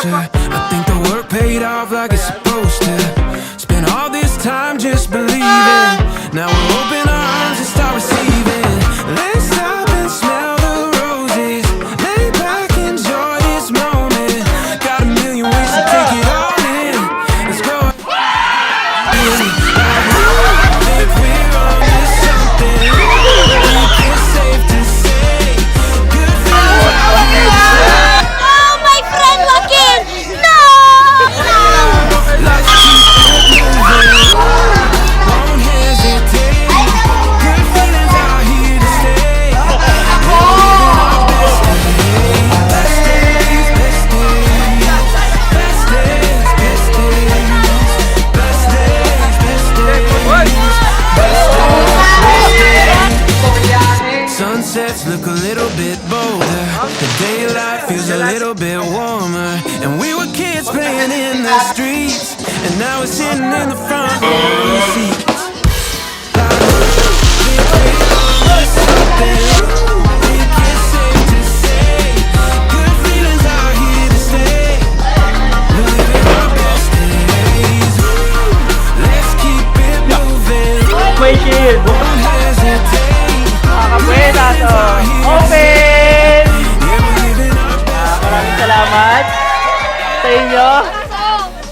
closer. I think the work paid off like it's supposed to. Spent all this time just believing. Now we're open our arms and start receiving. Let's stop and smell the roses. Lay back, enjoy this moment. Got a million ways to take it all in. Let's go. Think we're on to something. It's safe to say. Good feelings. Oh, my friend Joaquin! No! Let's keep it moving. Won't hesitate. Good feelings are here to stay. Best days, best days, best days, best days, best days, best days. Sunsets look a little bit bolder. The daylight feels a little bit warmer. And we were kids playing in the streets, and now we're sitting in the front row seats. May shield. Kabuenas, open! Maraming salamat sa inyo.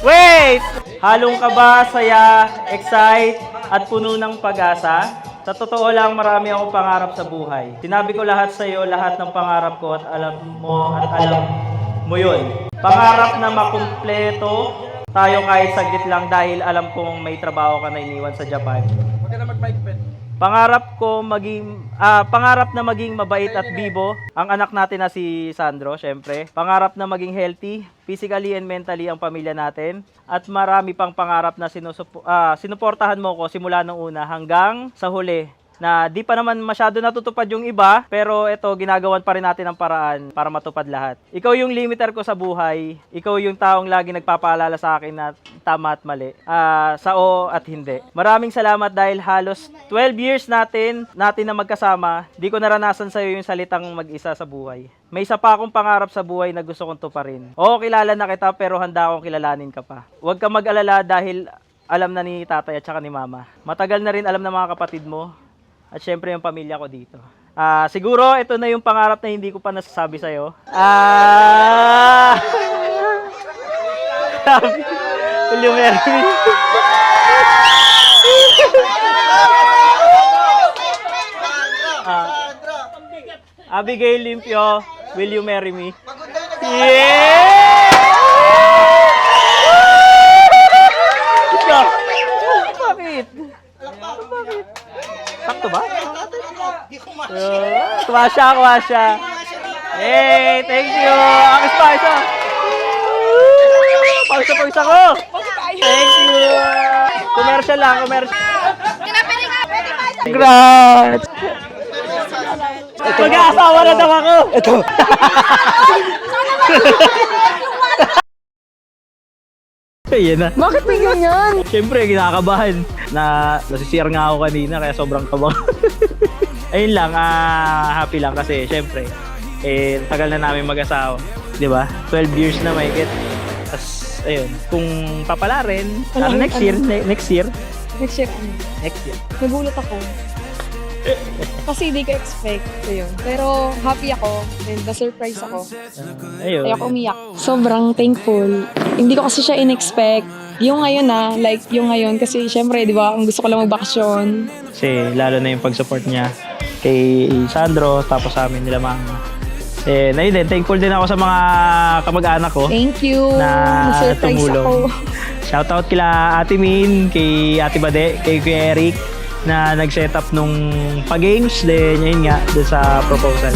Wait! Halong kaba, saya, excite, at puno ng pag-asa. Sa totoo lang, marami akong pangarap sa buhay. Sinabi ko lahat sa iyo, lahat ng pangarap ko at alam mo yun. Pangarap na makumpleto tayo kahit saglit lang dahil alam kong may trabaho ka na iniwan sa Japan. Pangarap na maging mabait at bibo ang anak natin na si Sandro, syempre. Pangarap na maging healthy, physically and mentally ang pamilya natin. At marami pang pangarap na sinuportahan mo ko simula nung una hanggang sa huli. Na di pa naman masyado natutupad yung iba, pero ito, ginagawan pa rin natin ang paraan para matupad lahat. Ikaw yung limiter ko sa buhay, ikaw yung taong lagi nagpapaalala sa akin na tama at mali, sa o at hindi. Maraming salamat dahil halos 12 years natin na magkasama, di ko naranasan sa'yo yung salitang mag-isa sa buhay. May isa pa akong pangarap sa buhay na gusto kong tuparin. Oo, kilala na kita pero handa akong kilalanin ka pa. Huwag ka mag-alala dahil alam na ni tatay at saka ni mama. Matagal na rin alam ng mga kapatid mo. At syempre yung pamilya ko dito. Siguro ito na yung pangarap na hindi ko pa nasasabi sa'yo. Will you marry me? Abigail Limpio, will you marry me? Yeah! Bakit? Sakto ba? Kumasya. Hey, thank you. Akis pa, isa. Pagsa ko. Thank you. Commercial lang. Congrats. Mag-aasawa na daw ako. Ito. Ayan na. Bakit may ganyan? Siyempre, kinakabahan na nasisiyar nga ako kanina kaya sobrang kabang. Ayun lang, happy lang kasi siyempre, tagal na namin mag-asawa. Diba? 12 years na mahigit. Tapos, ayun, kung papala rin, next year. Next year. Nagulat ako. Kasi hindi ko expect yun. Pero happy ako and na-surprise ako. Ayun. Kaya ako umiyak. Sobrang thankful. Hindi ko kasi siya in-expect. Yung ngayon yung ngayon. Kasi syempre, di ba, ang gusto ko lang magbakasyon. Kasi lalo na yung pag-support niya kay Sandro, tapos sa amin nila mama. Na yun din, thankful din ako sa mga kamag-anak ko. Thank you. Na Na-surprise tumulong. ako. Shoutout kila Ate Min, kay Ate Bade, kay Kuya Eric na nag-set up nung pag-games din, yun nga, doon sa proposal.